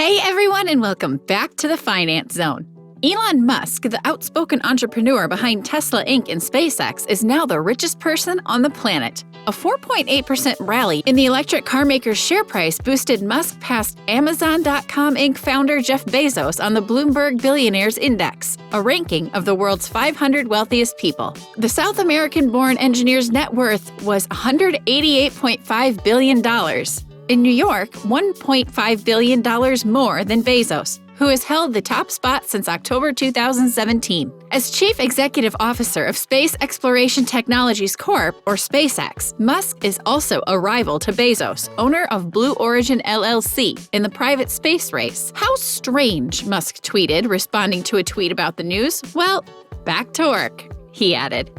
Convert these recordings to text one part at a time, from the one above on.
Hey everyone, and welcome back to the Finance Zone. Elon Musk, the outspoken entrepreneur behind Tesla Inc. and SpaceX, is now the richest person on the planet. A 4.8% rally in the electric car maker's share price boosted Musk past Amazon.com Inc. founder Jeff Bezos on the Bloomberg Billionaires Index, a ranking of the world's 500 wealthiest people. The South American-born engineer's net worth was $188.5 billion. In New York, $1.5 billion more than Bezos, who has held the top spot since October 2017. As Chief Executive Officer of Space Exploration Technologies Corp., or SpaceX, Musk is also a rival to Bezos, owner of Blue Origin LLC, in the private space race. How strange, Musk tweeted, responding to a tweet about the news. Well, back to work, he added.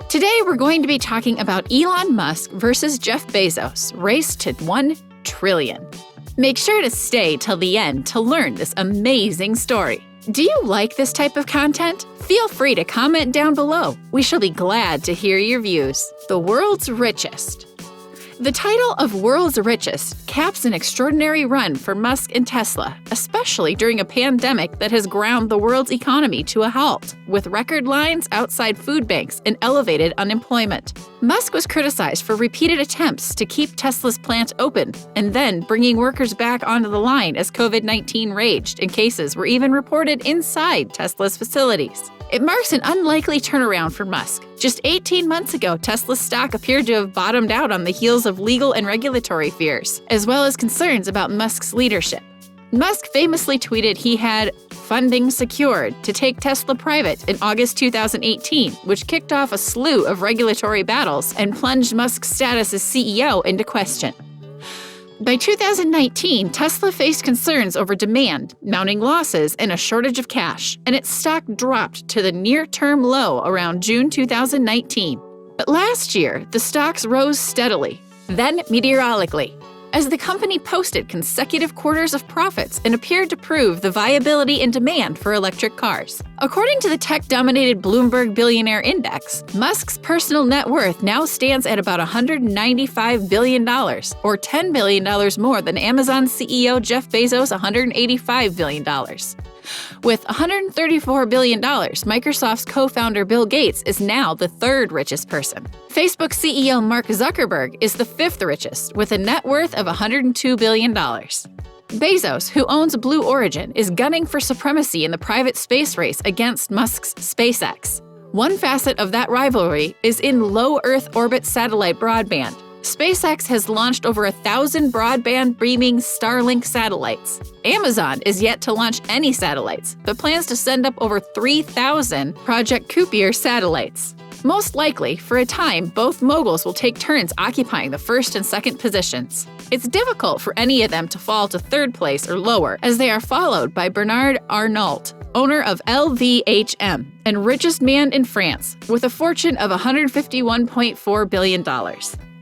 Today, we're going to be talking about Elon Musk versus Jeff Bezos' race to $1 trillion. Make sure to stay till the end to learn this amazing story. Do you like this type of content? Feel free to comment down below. We shall be glad to hear your views. The world's richest. The title of World's Richest caps an extraordinary run for Musk and Tesla, especially during a pandemic that has ground the world's economy to a halt, with record lines outside food banks and elevated unemployment. Musk was criticized for repeated attempts to keep Tesla's plant open and then bringing workers back onto the line as COVID-19 raged, and cases were even reported inside Tesla's facilities. It marks an unlikely turnaround for Musk. Just 18 months ago, Tesla's stock appeared to have bottomed out on the heels of legal and regulatory fears, as well as concerns about Musk's leadership. Musk famously tweeted he had funding secured to take Tesla private in August 2018, which kicked off a slew of regulatory battles and plunged Musk's status as CEO into question. By 2019, Tesla faced concerns over demand, mounting losses, and a shortage of cash, and its stock dropped to the near-term low around June 2019. But last year, the stocks rose steadily, then meteorically, as the company posted consecutive quarters of profits and appeared to prove the viability and demand for electric cars. According to the tech-dominated Bloomberg Billionaire Index, Musk's personal net worth now stands at about $195 billion, or $10 billion more than Amazon CEO Jeff Bezos' $185 billion. With $134 billion, Microsoft's co-founder Bill Gates is now the third richest person. Facebook CEO Mark Zuckerberg is the fifth richest, with a net worth of $102 billion. Bezos, who owns Blue Origin, is gunning for supremacy in the private space race against Musk's SpaceX. One facet of that rivalry is in low Earth orbit satellite broadband. SpaceX has launched over 1,000 broadband beaming Starlink satellites. Amazon is yet to launch any satellites, but plans to send up over 3,000 Project Kuiper satellites. Most likely, for a time, both moguls will take turns occupying the first and second positions. It's difficult for any of them to fall to third place or lower, as they are followed by Bernard Arnault, owner of LVMH and richest man in France, with a fortune of $151.4 billion.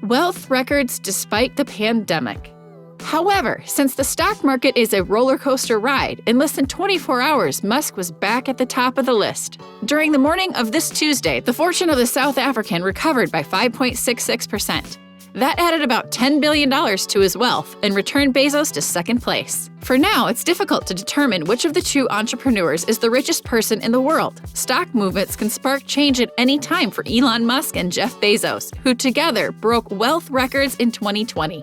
Wealth records despite the pandemic. However, since the stock market is a roller coaster ride, in less than 24 hours, Musk was back at the top of the list. During the morning of this Tuesday, the fortune of the South African recovered by 5.66%. That added about $10 billion to his wealth and returned Bezos to second place. For now, it's difficult to determine which of the two entrepreneurs is the richest person in the world. Stock movements can spark change at any time for Elon Musk and Jeff Bezos, who together broke wealth records in 2020.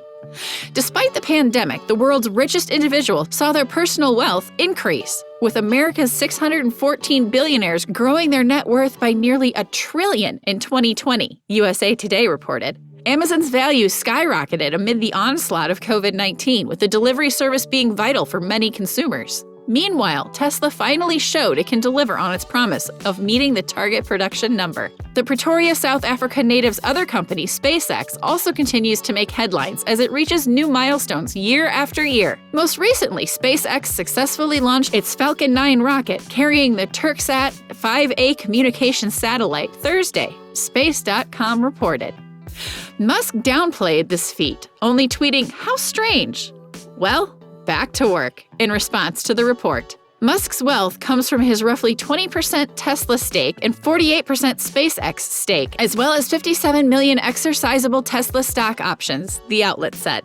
Despite the pandemic, the world's richest individual saw their personal wealth increase, with America's 614 billionaires growing their net worth by nearly $1 trillion in 2020, USA Today reported. Amazon's value skyrocketed amid the onslaught of COVID-19, with the delivery service being vital for many consumers. Meanwhile, Tesla finally showed it can deliver on its promise of meeting the target production number. The Pretoria, South Africa native's other company, SpaceX, also continues to make headlines as it reaches new milestones year after year. Most recently, SpaceX successfully launched its Falcon 9 rocket, carrying the Turksat 5A communication satellite Thursday, Space.com reported. Musk downplayed this feat, only tweeting, "How strange." Well, back to work, in response to the report. Musk's wealth comes from his roughly 20% Tesla stake and 48% SpaceX stake, as well as 57 million exercisable Tesla stock options, the outlet said.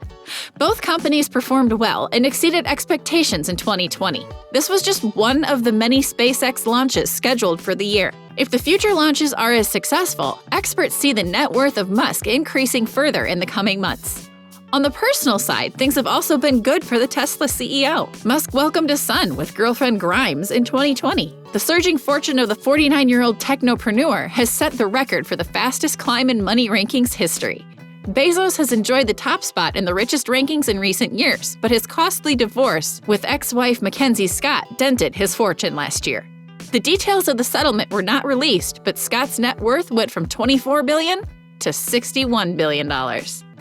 Both companies performed well and exceeded expectations in 2020. This was just one of the many SpaceX launches scheduled for the year. If the future launches are as successful, experts see the net worth of Musk increasing further in the coming months. On the personal side, things have also been good for the Tesla CEO. Musk welcomed a son with girlfriend Grimes in 2020. The surging fortune of the 49-year-old technopreneur has set the record for the fastest climb in money rankings history. Bezos has enjoyed the top spot in the richest rankings in recent years, but his costly divorce with ex-wife Mackenzie Scott dented his fortune last year. The details of the settlement were not released, but Scott's net worth went from $24 billion to $61 billion.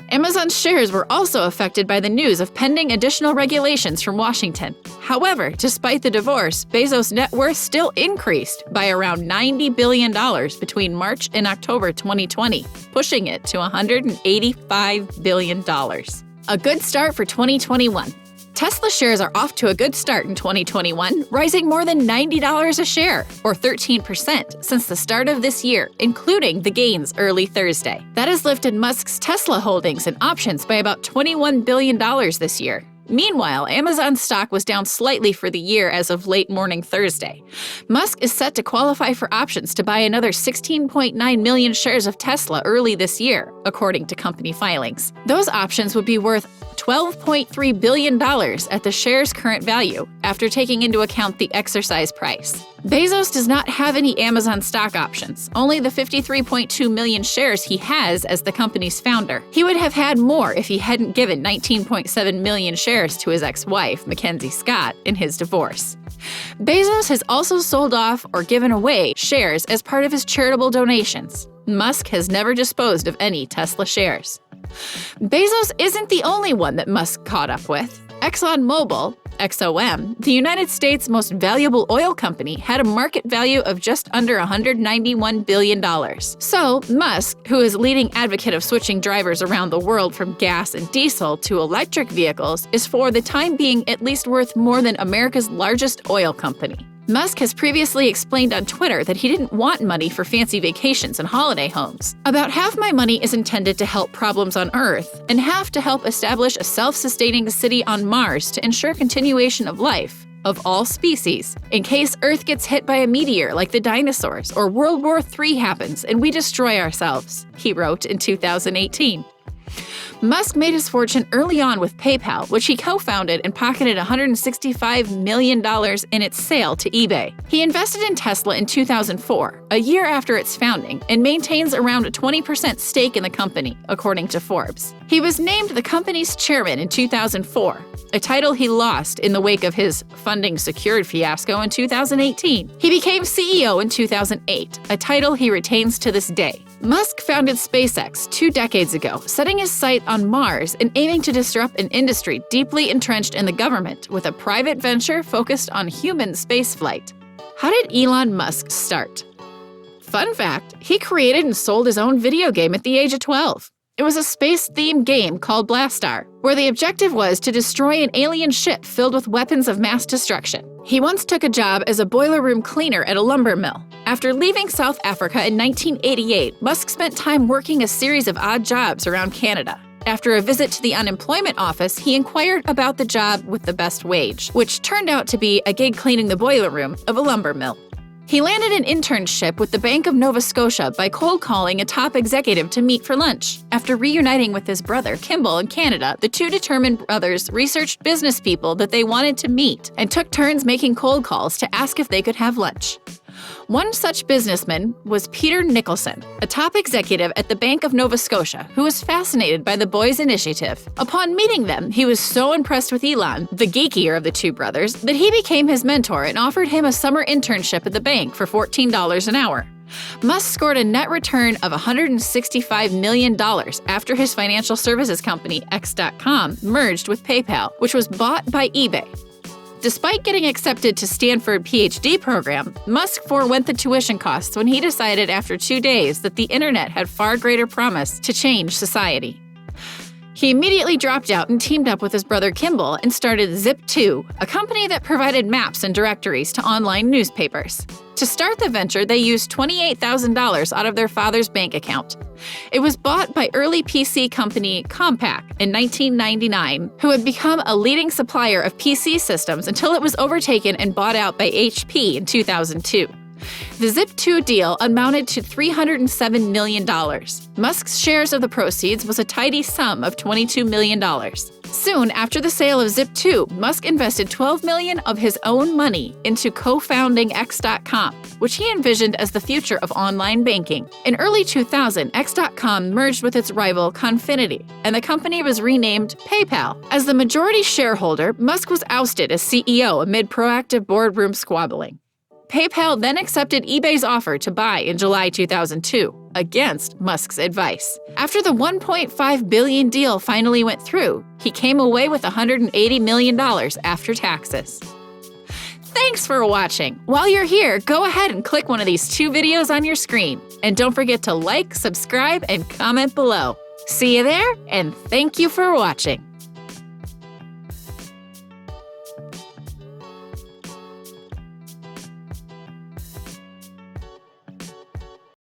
Amazon's shares were also affected by the news of pending additional regulations from Washington. However, despite the divorce, Bezos' net worth still increased by around $90 billion between March and October 2020, pushing it to $185 billion. A good start for 2021. Tesla shares are off to a good start in 2021, rising more than $90 a share, or 13%, since the start of this year, including the gains early Thursday. That has lifted Musk's Tesla holdings and options by about $21 billion this year. Meanwhile, Amazon stock was down slightly for the year as of late morning Thursday. Musk is set to qualify for options to buy another 16.9 million shares of Tesla early this year, according to company filings. Those options would be worth $12.3 billion at the share's current value, after taking into account the exercise price. Bezos does not have any Amazon stock options, only the 53.2 million shares he has as the company's founder. He would have had more if he hadn't given 19.7 million shares to his ex-wife, Mackenzie Scott, in his divorce. Bezos has also sold off or given away shares as part of his charitable donations. Musk has never disposed of any Tesla shares. Bezos isn't the only one that Musk caught up with. ExxonMobil, XOM, the United States' most valuable oil company, had a market value of just under $191 billion. So, Musk, who is a leading advocate of switching drivers around the world from gas and diesel to electric vehicles, is for the time being at least worth more than America's largest oil company. Musk has previously explained on Twitter that he didn't want money for fancy vacations and holiday homes. About half my money is intended to help problems on Earth, and half to help establish a self-sustaining city on Mars to ensure continuation of life, of all species, in case Earth gets hit by a meteor like the dinosaurs or World War III happens and we destroy ourselves, he wrote in 2018. Musk made his fortune early on with PayPal, which he co-founded and pocketed $165 million in its sale to eBay. He invested in Tesla in 2004, a year after its founding, and maintains around a 20% stake in the company, according to Forbes. He was named the company's chairman in 2004, a title he lost in the wake of his funding-secured fiasco in 2018. He became CEO in 2008, a title he retains to this day. Musk founded SpaceX 2 decades ago, setting his sight on Mars and aiming to disrupt an industry deeply entrenched in the government with a private venture focused on human spaceflight. How did Elon Musk start? Fun fact, he created and sold his own video game at the age of 12. It was a space-themed game called Blastar, where the objective was to destroy an alien ship filled with weapons of mass destruction. He once took a job as a boiler room cleaner at a lumber mill. After leaving South Africa in 1988, Musk spent time working a series of odd jobs around Canada. After a visit to the unemployment office, he inquired about the job with the best wage, which turned out to be a gig cleaning the boiler room of a lumber mill. He landed an internship with the Bank of Nova Scotia by cold calling a top executive to meet for lunch. After reuniting with his brother, Kimball, in Canada, the two determined brothers researched business people that they wanted to meet and took turns making cold calls to ask if they could have lunch. One such businessman was Peter Nicholson, a top executive at the Bank of Nova Scotia, who was fascinated by the boys' initiative. Upon meeting them, he was so impressed with Elon, the geekier of the two brothers, that he became his mentor and offered him a summer internship at the bank for $14 an hour. Musk scored a net return of $165 million after his financial services company, X.com, merged with PayPal, which was bought by eBay. Despite getting accepted to Stanford PhD program, Musk forewent the tuition costs when he decided after 2 days that the internet had far greater promise to change society. He immediately dropped out and teamed up with his brother Kimball and started Zip2, a company that provided maps and directories to online newspapers. To start the venture, they used $28,000 out of their father's bank account. It was bought by early PC company Compaq in 1999, who had become a leading supplier of PC systems until it was overtaken and bought out by HP in 2002. The Zip2 deal amounted to $307 million. Musk's shares of the proceeds was a tidy sum of $22 million. Soon after the sale of Zip2, Musk invested $12 million of his own money into co-founding X.com, which he envisioned as the future of online banking. In early 2000, X.com merged with its rival Confinity, and the company was renamed PayPal. As the majority shareholder, Musk was ousted as CEO amid proactive boardroom squabbling. PayPal then accepted eBay's offer to buy in July 2002, against Musk's advice. After the $1.5 billion deal finally went through, he came away with $180 million after taxes. Thanks for watching! While you're here, go ahead and click one of these 2 videos on your screen. And don't forget to like, subscribe, and comment below. See you there, and thank you for watching!